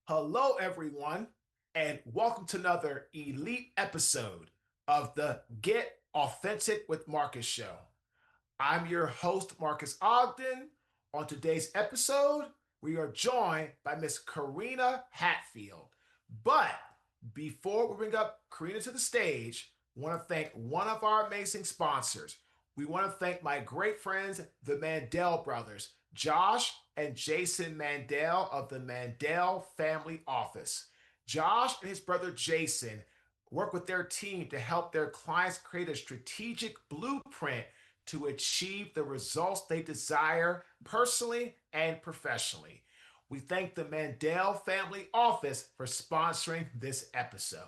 Hello, everyone, and welcome to another elite episode of the Get Authentic with Marcus show. I'm your host, Marques Ogden. On today's episode, we are joined by Miss Carina Hatfield. But before we bring up Carina to the stage, I want to thank one of our amazing sponsors. We want to thank my great friends, the Mandel brothers, Josh and Jason Mandel of the Mandel Family Office. Josh and his brother Jason work with their team to help their clients create a strategic blueprint to achieve the results they desire personally and professionally. We thank the Mandel Family Office for sponsoring this episode.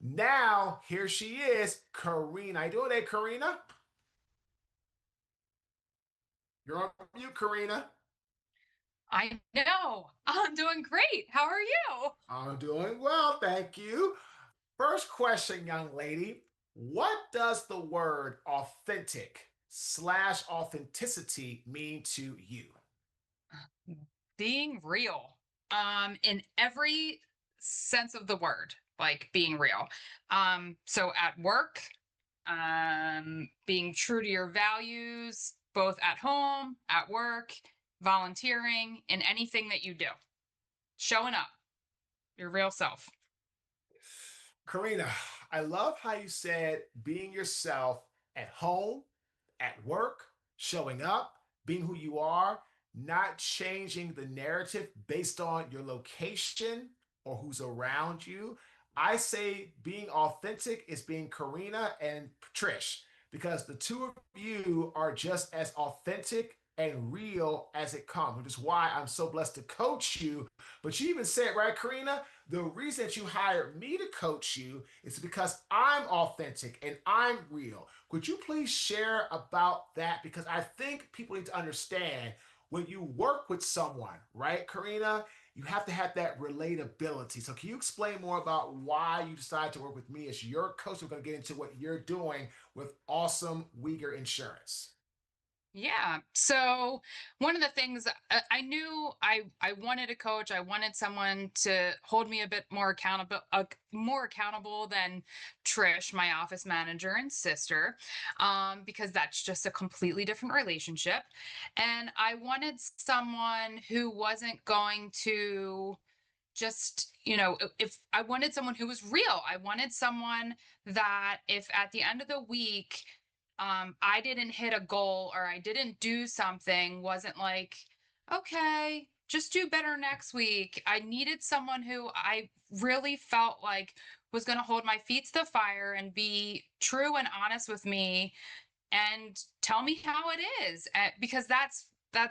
Now, here she is, Carina. How you doing today, Carina? You're on mute, Carina. I know. I'm doing great. How are you? I'm doing well, thank you. First question, young lady. What does the word authentic slash authenticity mean to you? Being real. In every sense of the word, like being real. So at work, being true to your values, both at home, at work, volunteering, in anything that you do. Showing up, your real self. Karina, I love how you said being yourself at home, at work, showing up, being who you are, not changing the narrative based on your location or who's around you. I say being authentic is being Karina and Trish because the two of you are just as authentic and real as it comes, which is why I'm so blessed to coach you. But you even said, right, Karina, the reason that you hired me to coach you is because I'm authentic and I'm real. Could you please share about that? Because I think people need to understand when you work with someone, right, Karina, you have to have that relatability. So, can you explain more about why you decided to work with me as your coach? We're going to get into what you're doing with Awesome Uyghur Insurance. Yeah. So one of the things I knew I wanted a coach. I wanted someone to hold me a bit more accountable than Trish, my office manager and sister, because that's just a completely different relationship. And I wanted someone who wasn't going to just, if I wanted someone who was real. I wanted someone that if at the end of the week I didn't hit a goal or I didn't do something, wasn't like, okay, just do better next week. I needed someone who I really felt like was going to hold my feet to the fire and be true and honest with me and tell me how it is, because that's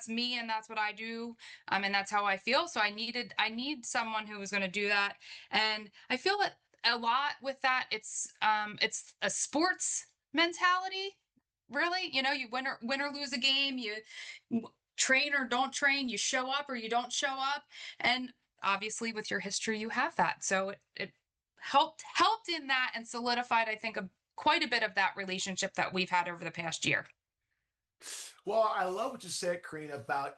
me and that's what I do, and that's how I feel. So I need someone who was going to do that, and I feel that a lot with that. It's a sports mentality, really. You win or lose a game, you train or don't train, you show up or you don't show up, and obviously with your history you have that. So it helped in that and solidified, I think, quite a bit of that relationship that we've had over the past year. Well, I love what you said, Karina, about,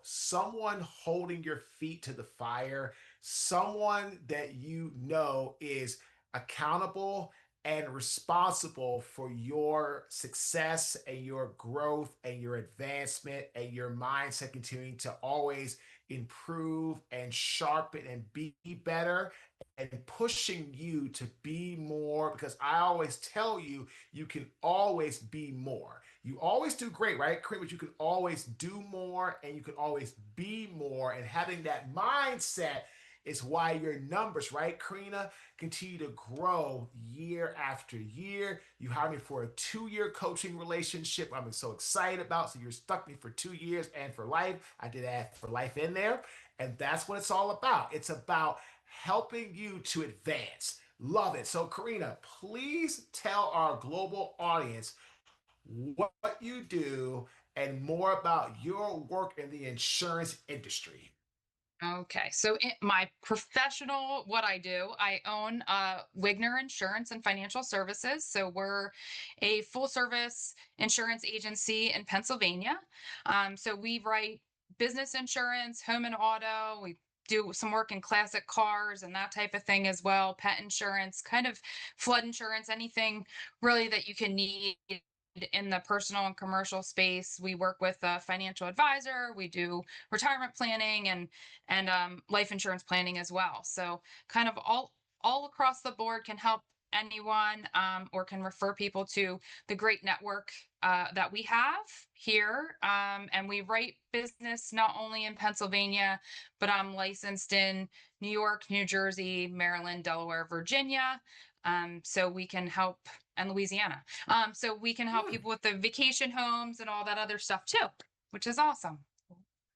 someone holding your feet to the fire, someone that is accountable and responsible for your success and your growth and your advancement and your mindset continuing to always improve and sharpen and be better and pushing you to be more because I always tell you, you can always be more. You always do great, right? But you can always do more and you can always be more. And having that mindset is why your numbers, right, Karina, continue to grow year after year. You hired me for a 2-year coaching relationship. I'm so excited about. So you're stuck me for 2 years and for life. I did add for life in there. And that's what it's all about. It's about helping you to advance. Love it. So, Karina, please tell our global audience what you do and more about your work in the insurance industry. Okay, so in my professional, what I do, I own Wigner Insurance and Financial Services. So we're a full service insurance agency in Pennsylvania. So we write business insurance, home and auto. We do some work in classic cars and that type of thing as well, pet insurance, kind of flood insurance, anything really that you can need in the personal and commercial space. We work with a financial advisor. We do retirement planning and life insurance planning as well. So kind of all across the board can help anyone, or can refer people to the great network that we have here. And we write business not only in Pennsylvania, but I'm licensed in New York, New Jersey, Maryland, Delaware, Virginia. So we can help, and Louisiana. So we can help Hmm. people with the vacation homes and all that other stuff too, which is awesome.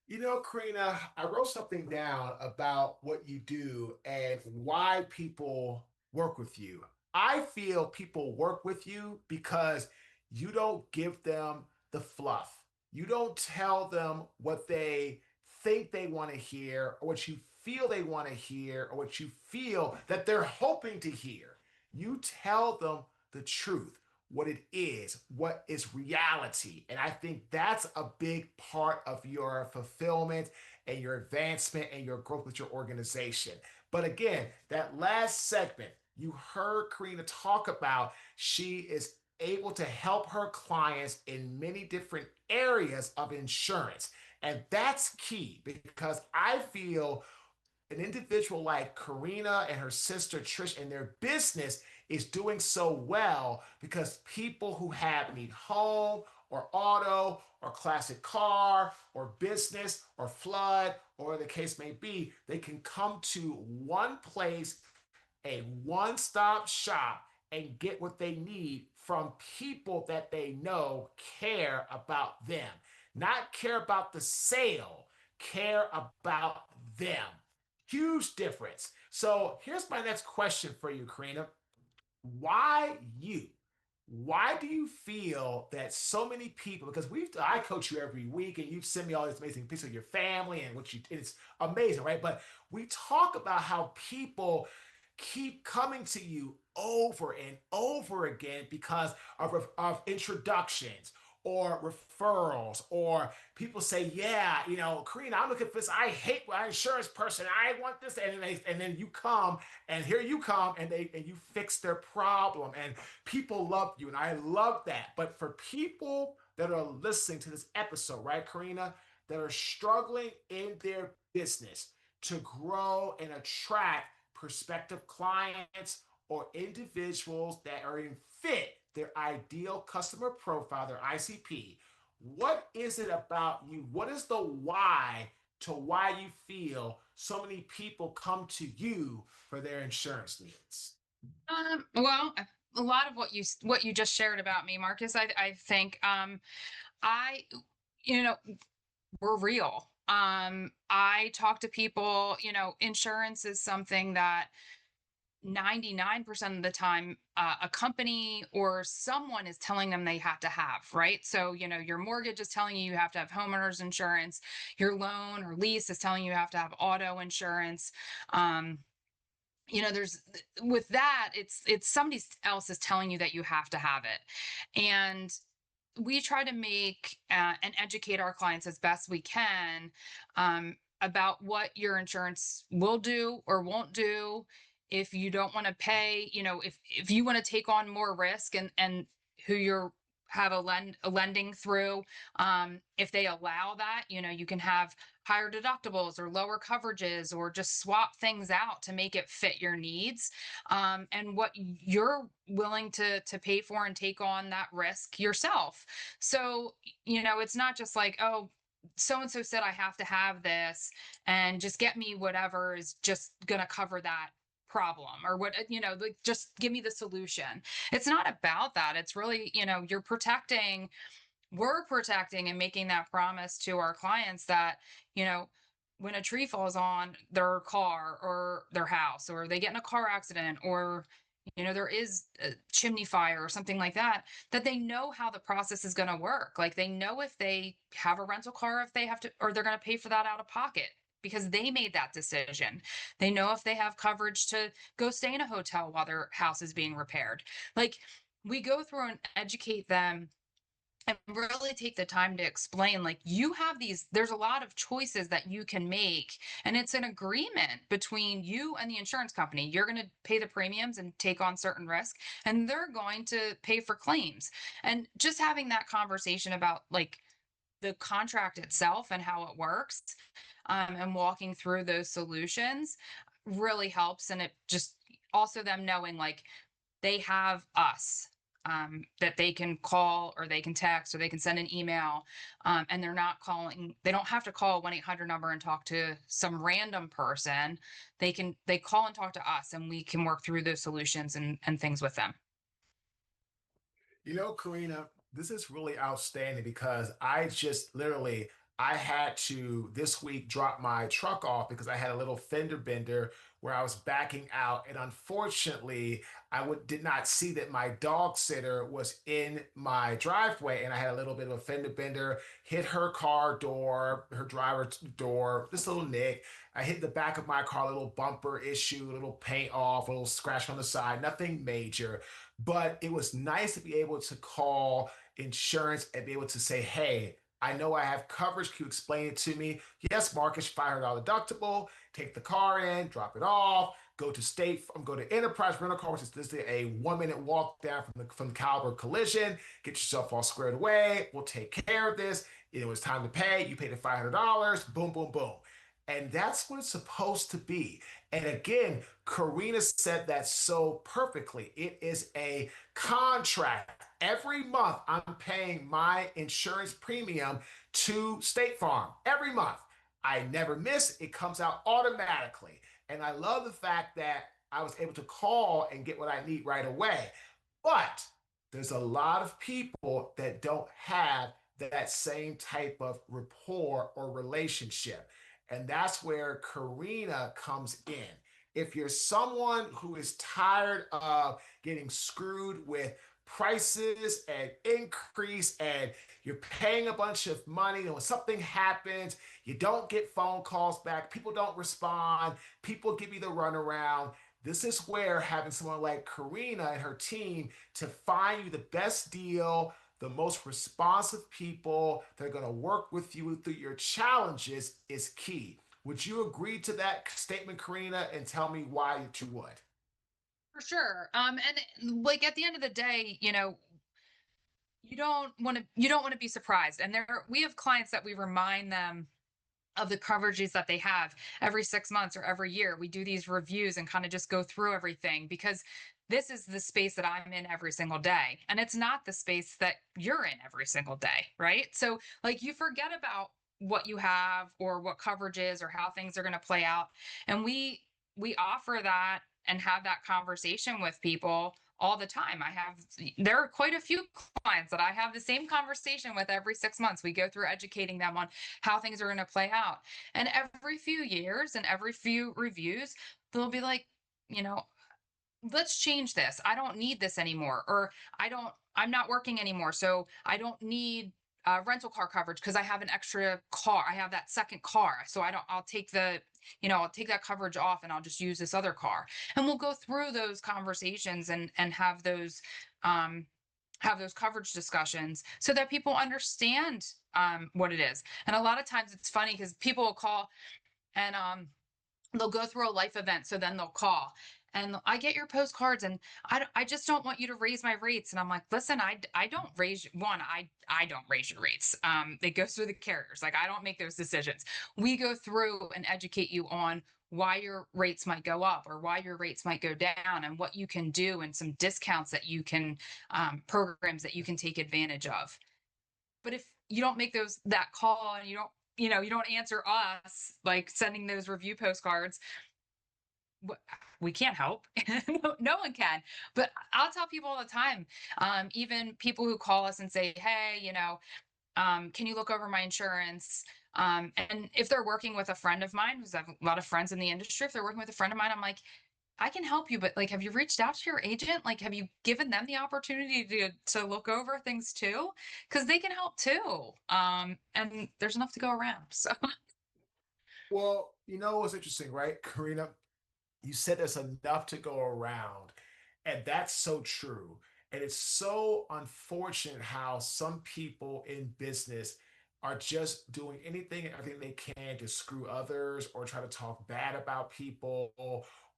You know, Karina, I wrote something down about what you do and why people work with you. I feel people work with you because you don't give them the fluff. You don't tell them what they think they want to hear or what you feel they want to hear or what you feel that they're hoping to hear. You tell them the truth, what it is, what is reality. And I think that's a big part of your fulfillment and your advancement and your growth with your organization. But again, that last segment, you heard Karina talk about she is able to help her clients in many different areas of insurance. And that's key because I feel an individual like Karina and her sister Trish and their business is doing so well because people who have need home or auto or classic car or business or flood or the case may be, they can come to one place, a one-stop shop, and get what they need from people that they know care about them. Not care about the sale, care about them. Huge difference. So here's my next question for you, Karina. Why you? Why do you feel that so many people, because I coach you every week and you send me all these amazing pictures of your family and what you, it's amazing, right? But we talk about how people keep coming to you over and over again because of introductions or referrals, or people say, yeah, you know, Karina, I'm looking for this. I hate my insurance person. I want this. And then you come and here you come and you fix their problem. And people love you. And I love that. But for people that are listening to this episode, right, Karina, that are struggling in their business to grow and attract prospective clients or individuals that are in fit their ideal customer profile, their ICP. What is it about you? What is the why to why you feel so many people come to you for their insurance needs? Well, a lot of what you just shared about me, Marcus, I think, I, you know, we're real. I talk to people, insurance is something that 99% of the time, a company or someone is telling them they have to have, right? So, your mortgage is telling you you have to have homeowners insurance, your loan or lease is telling you have to have auto insurance. Um, there's with that, it's somebody else is telling you that you have to have it. And we try to make and educate our clients as best we can, about what your insurance will do or won't do if you don't want to pay. If you want to take on more risk, and who you're have a lending through, if they allow that, you can have higher deductibles or lower coverages or just swap things out to make it fit your needs, and what you're willing to pay for and take on that risk yourself. So, it's not just like, oh, so and so said I have to have this, and just get me whatever is just going to cover that problem, or what, like, just give me the solution. It's not about that. It's really, we're protecting and making that promise to our clients that, you know, when a tree falls on their car or their house, or they get in a car accident, or, there is a chimney fire or something like that, that they know how the process is going to work. Like, they know if they have a rental car, if they have to, or they're going to pay for that out of pocket because they made that decision. They know if they have coverage to go stay in a hotel while their house is being repaired. Like, we go through and educate them and really take the time to explain, like, you have these there's a lot of choices that you can make, and it's an agreement between you and the insurance company. You're going to pay the premiums and take on certain risk, and they're going to pay for claims. And just having that conversation about, like, the contract itself and how it works, and walking through those solutions really helps. And it just also them knowing, like, they have us, that they can call or they can text or they can send an email, and they're not calling. They don't have to call a 1-800 number and talk to some random person. They call and talk to us, and we can work through those solutions and things with them. Karina, this is really outstanding because I just literally I had to this week drop my truck off because I had a little fender bender where I was backing out, and unfortunately, did not see that my dog sitter was in my driveway, and I had a little bit of a fender bender, hit her car door, her driver door, just a little nick. I hit the back of my car, a little bumper issue, a little paint off, a little scratch on the side, nothing major. But it was nice to be able to call insurance and be able to say, hey, I know I have coverage. Can you explain it to me? Yes, Marcus, $500 deductible. Take the car in, drop it off. Go to go to Enterprise Rental Car, which is literally a 1 minute walk down from the Caliber Collision. Get yourself all squared away. We'll take care of this. It was time to pay. You pay the $500. Boom, boom, boom. And that's what it's supposed to be. And again, Karina said that so perfectly. It is a contract. Every month, I'm paying my insurance premium to State Farm. Every month. I never miss. It comes out automatically. And I love the fact that I was able to call and get what I need right away. But there's a lot of people that don't have that same type of rapport or relationship. And that's where Karina comes in. If you're someone who is tired of getting screwed with prices and increase, and you're paying a bunch of money, and when something happens, you don't get phone calls back, people don't respond, people give you the runaround. This is where having someone like Karina and her team to find you the best deal, the most responsive people that are going to work with you through your challenges is key. Would you agree to that statement, Karina, and tell me why you would? For sure. And like, at the end of the day, you don't want to be surprised. And we have clients that we remind them of the coverages that they have every 6 months or every year. We do these reviews and kind of just go through everything, because this is the space that I'm in every single day. And it's not the space that you're in every single day. Right. So, like, you forget about what you have or what coverage is or how things are going to play out. And we offer that and have that conversation with people all the time. There are quite a few clients that I have the same conversation with every 6 months. We go through educating them on how things are going to play out. And every few years and every few reviews, they'll be like, you know, let's change this. I don't need this anymore. Or I'm not working anymore. So I don't need rental car coverage because I have an extra car. I have that second car. So I'll take I'll take that coverage off and I'll just use this other car. And we'll go through those conversations and um, have those coverage discussions so that people understand what it is. And a lot of times it's funny because people will call and they'll go through a life event. So then they'll call and I get your postcards and I just don't want you to raise my rates. And I'm like, listen, I don't raise one. I don't raise your rates. It goes through the carriers. Like, I don't make those decisions. We go through and educate you on why your rates might go up or why your rates might go down and what you can do and some discounts that you can, programs that you can take advantage of. But if you don't make that call and you don't answer us, like sending those review postcards, we can't help. No one can. But I'll tell people all the time, even people who call us and say, hey, can you look over my insurance? And if they're working with a friend of mine, because I have a lot of friends in the industry, if they're working with a friend of mine, I'm like, I can help you, but, like, have you reached out to your agent? Like, have you given them the opportunity to look over things too? Because they can help too. And there's enough to go around. So Well, what's interesting, right, Karina? You said there's enough to go around, and that's so true. And it's so unfortunate how some people in business are just doing anything and everything they can to screw others or try to talk bad about people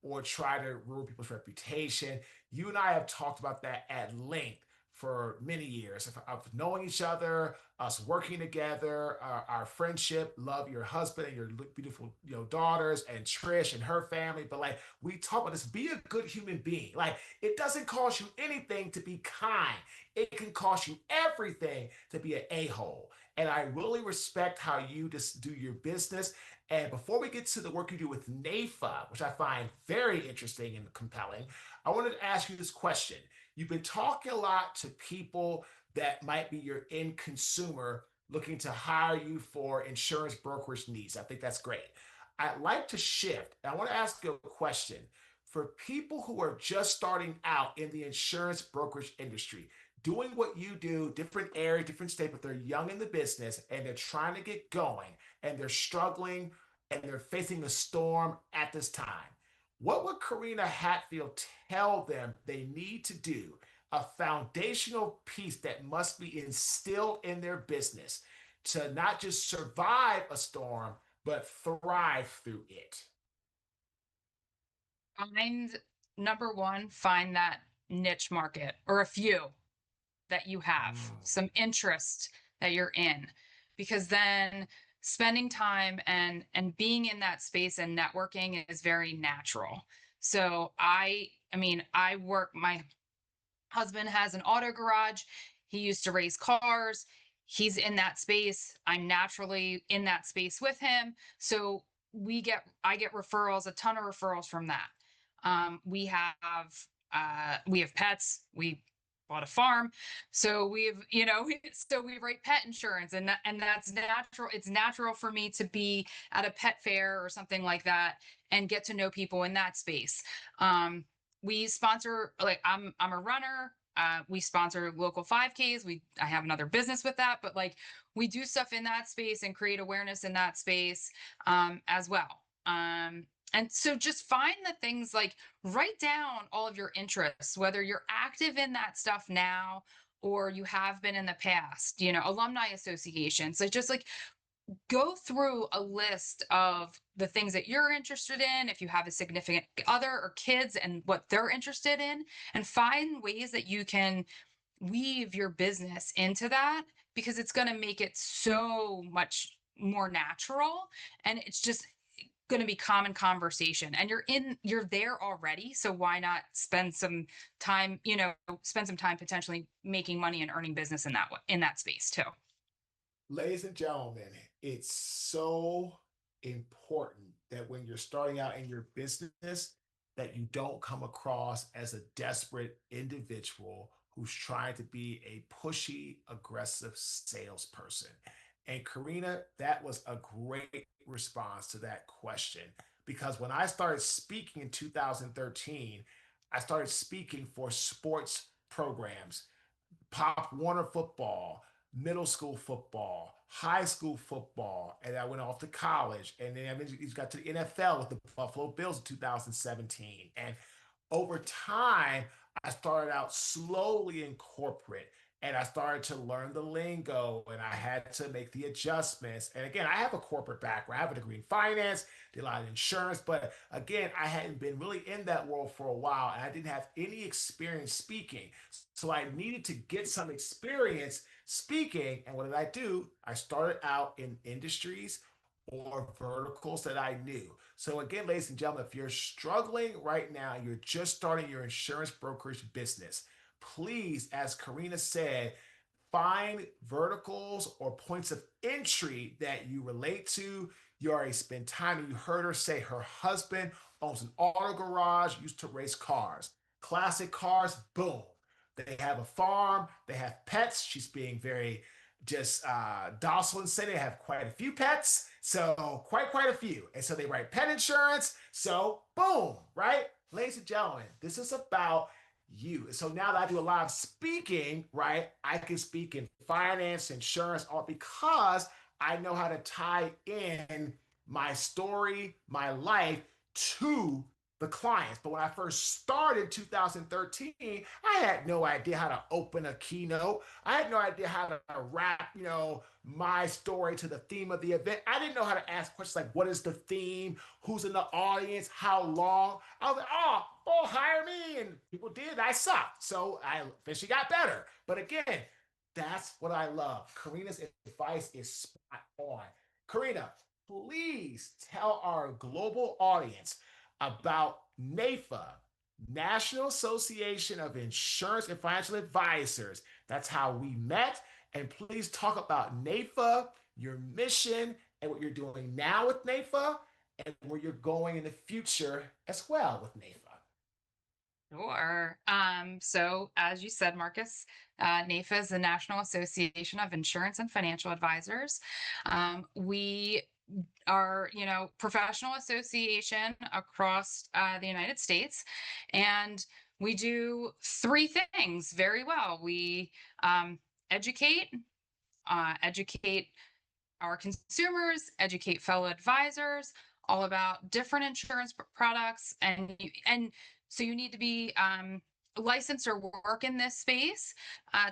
or try to ruin people's reputation. You and I have talked about that at length for many years of knowing each other, us working together, our friendship, love your husband and your beautiful daughters, and Trish and her family. But like we talk about this, be a good human being. Like it doesn't cost you anything to be kind. It can cost you everything to be an a-hole. And I really respect how you just do your business. And before we get to the work you do with NAFA, which I find very interesting and compelling, I wanted to ask you this question. You've been talking a lot to people that might be your end consumer looking to hire you for insurance brokerage needs. I think that's great. I'd like to shift. I want to ask you a question. For people who are just starting out in the insurance brokerage industry, doing what you do, different area, different state, but they're young in the business and they're trying to get going and they're struggling and they're facing a storm at this time. What would Carina Hatfield tell them they need to do? A foundational piece that must be instilled in their business to not just survive a storm, but thrive through it. Find number one, find that niche market or a few that you have, Mm. some interest that you're in, because then spending time and being in that space and networking is very natural. So I mean, I work my husband has an auto garage. He used to race cars. He's in that space. I'm naturally in that space with him. So I get referrals, a ton of referrals from that. We have pets. We bought a farm. So so we write pet insurance, and that's natural. It's natural for me to be at a pet fair or something like that and get to know people in that space. We sponsor, like, I'm a runner. We sponsor local 5Ks. I have another business with that, but like we do stuff in that space and create awareness in that space as well. And so just find the things, like write down all of your interests, whether you're active in that stuff now or you have been in the past, alumni associations. So just like go through a list of the things that you're interested in, if you have a significant other or kids and what they're interested in, and find ways that you can weave your business into that, because it's going to make it so much more natural, and it's just going to be common conversation, and you're there already, so why not spend some time potentially making money and earning business in that space too. Ladies and gentlemen, it's so important that when you're starting out in your business, that you don't come across as a desperate individual who's trying to be a pushy, aggressive salesperson. And Karina, that was a great response to that question because when I started speaking in 2013, I started speaking for sports programs, Pop Warner football, middle school football, high school football, and I went off to college. And then he's got to the NFL with the Buffalo Bills in 2017. And over time, I started out slowly in corporate and I started to learn the lingo and I had to make the adjustments. And again, I have a corporate background. I have a degree in finance, did a lot of insurance, but again, I hadn't been really in that world for a while and I didn't have any experience speaking. So I needed to get some experience speaking. And what did I do? I started out in industries or verticals that I knew. So, again, ladies and gentlemen, if you're struggling right now, you're just starting your insurance brokerage business, please, as Karina said, find verticals or points of entry that you relate to. You already spend time, and you heard her say her husband owns an auto garage, used to race cars. Classic cars, boom. They have a farm, they have pets. She's being very just docile and say they have quite a few pets. So quite a few. And so they write pet insurance. So boom, right? Ladies and gentlemen, this is about you. So now that I do a lot of speaking, right? I can speak in finance, insurance, all because I know how to tie in my story, my life to the clients. But when I first started in 2013, I had no idea how to open a keynote. I had no idea how to wrap, my story to the theme of the event. I didn't know how to ask questions like, what is the theme? Who's in the audience? How long? I was like, oh, hire me. And people did. I sucked. So I eventually got better. But again, that's what I love. Carina's advice is spot on. Carina, please tell our global audience about NAFA, National Association of Insurance and Financial Advisors. That's how we met. And please talk about NAFA, your mission, and what you're doing now with NAFA, and where you're going in the future as well with NAFA. Sure. So as you said, Marcus, NAFA is the National Association of Insurance and Financial Advisors. We are, professional association across the United States, and we do three things very well. We educate, educate our consumers, educate fellow advisors all about different insurance products, and so you need to be licensed or work in this space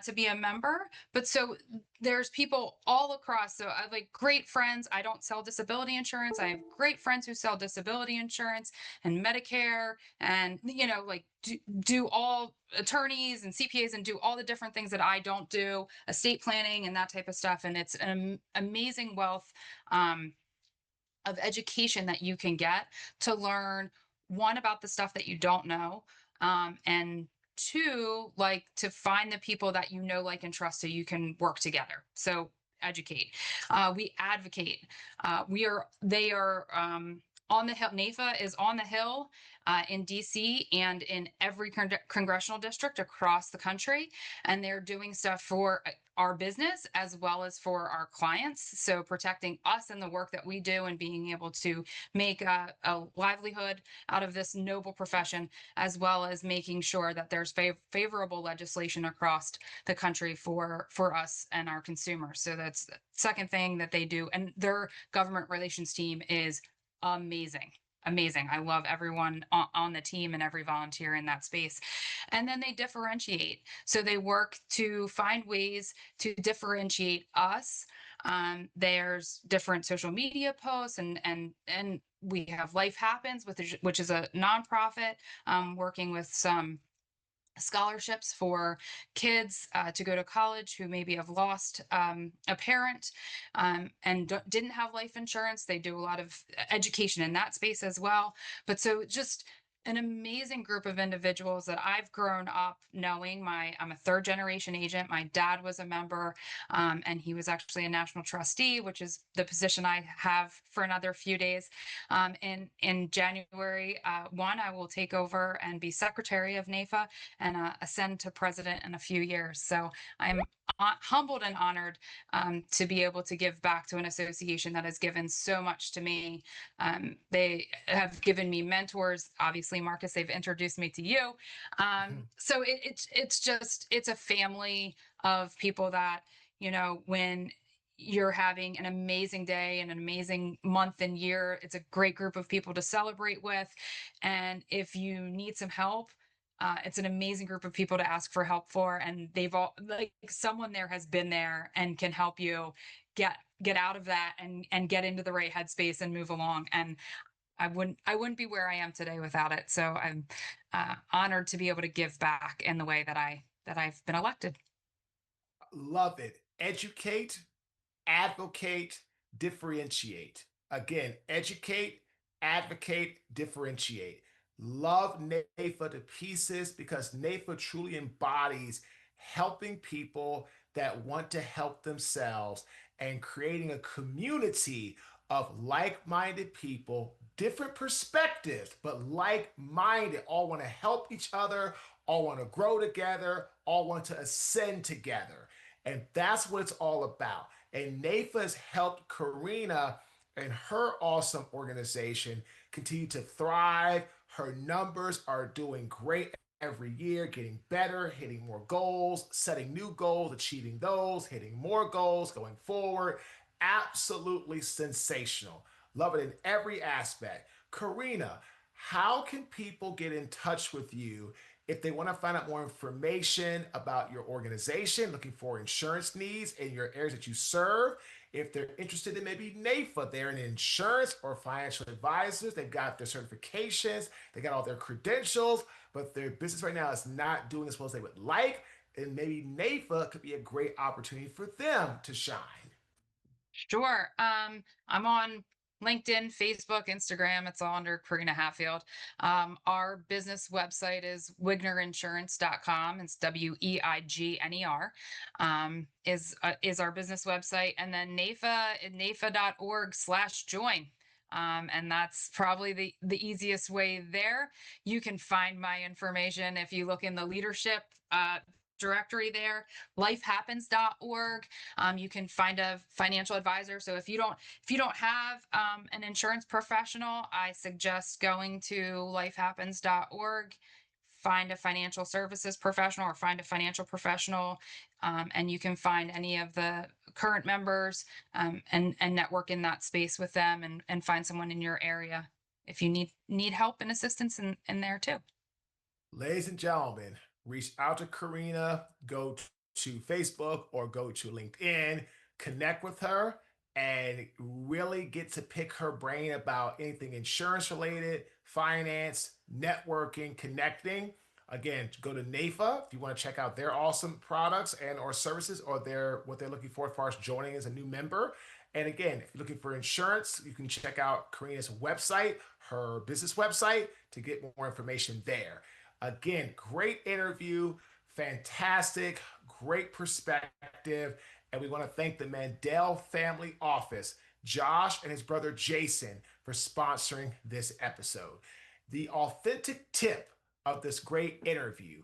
to be a member. But so there's people all across. So I have like great friends. I don't sell disability insurance. I have great friends who sell disability insurance and Medicare, and like do all attorneys and CPAs and do all the different things that I don't do, estate planning and that type of stuff. And it's an amazing wealth um, of education that you can get to learn, one, about the stuff that you don't know, and two, like, to find the people that like and trust so you can work together. So educate. We advocate. They are on the hill. NAFA is on the hill in DC and in every congressional district across the country. And they're doing stuff for our business as well as for our clients. So protecting us and the work that we do and being able to make a livelihood out of this noble profession, as well as making sure that there's favorable legislation across the country for us and our consumers. So that's the second thing that they do. And their government relations team is amazing. Amazing. I love everyone on the team and every volunteer in that space. And then they differentiate. So they work to find ways to differentiate us. There's different social media posts, and we have Life Happens, which is a nonprofit working with some scholarships for kids to go to college who maybe have lost a parent and didn't have life insurance. They do a lot of education in that space as well. But so just an amazing group of individuals that I've grown up knowing. I'm a third generation agent. My dad was a member, and he was actually a national trustee, which is the position I have for another few days. In January 1, I will take over and be secretary of NAFA and ascend to president in a few years. So I'm humbled and honored to be able to give back to an association that has given so much to me. They have given me mentors. Obviously, Marcus, they've introduced me to you. So it's a family of people that, when you're having an amazing day and an amazing month and year, it's a great group of people to celebrate with. And if you need some help, it's an amazing group of people to ask for help for, and they've all, like, someone there has been there and can help you get out of that and get into the right headspace and move along. And I wouldn't be where I am today without it. So I'm honored to be able to give back in the way that I've been elected. Love it. Educate, advocate, differentiate. Again, educate, advocate, differentiate. Love NAFA to pieces because NAFA truly embodies helping people that want to help themselves and creating a community of like minded people, different perspectives, but like minded, all want to help each other, all want to grow together, all want to ascend together. And that's what it's all about. And NAFA has helped Carina and her awesome organization continue to thrive. Her numbers are doing great every year, getting better, hitting more goals, setting new goals, achieving those, hitting more goals, going forward. Absolutely sensational. Love it in every aspect. Carina, how can people get in touch with you if they want to find out more information about your organization, looking for insurance needs in your areas that you serve? If they're interested in maybe NAFA, they're an insurance or financial advisors, they've got their certifications, they got all their credentials, but their business right now is not doing as well as they would like. And maybe NAFA could be a great opportunity for them to shine. Sure. I'm on LinkedIn, Facebook, Instagram. It's all under Carina Hatfield. Our business website is wignerinsurance.com. It's WEIGNER. Is our business website, and then NAFA.org/join. And that's probably the easiest way there. You can find my information if you look in the leadership directory there, lifehappens.org. You can find a financial advisor. So if you don't have an insurance professional, I suggest going to lifehappens.org, find a financial services professional or find a financial professional, and you can find any of the current members, and network in that space with them, and find someone in your area if you need help and assistance in there too. Ladies and gentlemen, reach out to Karina, go to Facebook or go to LinkedIn, connect with her, and really get to pick her brain about anything insurance related, finance, networking, connecting. Again, go to NAFA if you want to check out their awesome products and or services or their what they're looking for as far as joining as a new member. And again, if you're looking for insurance, you can check out Karina's website, her business website, to get more information there. Again, great interview, fantastic, great perspective. And we want to thank the Mandel Family Office, Josh and his brother Jason, for sponsoring this episode. The authentic tip of this great interview: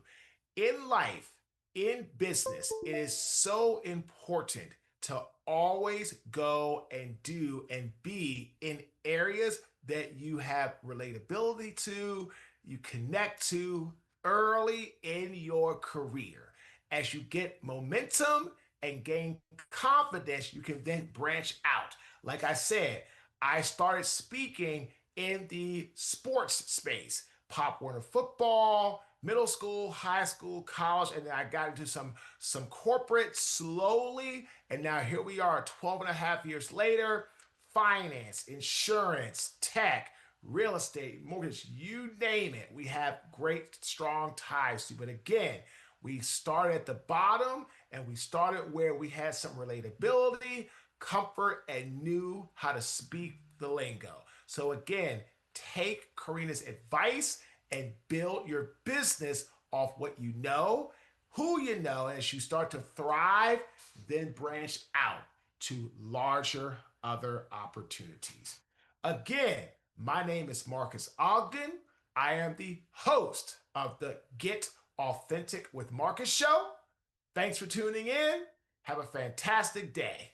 in life, in business, it is so important to always go and do and be in areas that you have relatability to, you connect to early in your career. As you get momentum and gain confidence, you can then branch out. Like I said, I started speaking in the sports space, Pop Warner football, middle school, high school, college, and then I got into some corporate slowly. And now here we are 12 and a half years later, finance, insurance, tech, real estate, mortgage, you name it. We have great, strong ties to. But again, we started at the bottom and we started where we had some relatability, comfort, and knew how to speak the lingo. So again, take Karina's advice and build your business off what you know, who you know. As you start to thrive, then branch out to larger other opportunities. Again, my name is Marques Ogden. I am the host of the Get Authentic with Marques show. Thanks for tuning in. Have a fantastic day.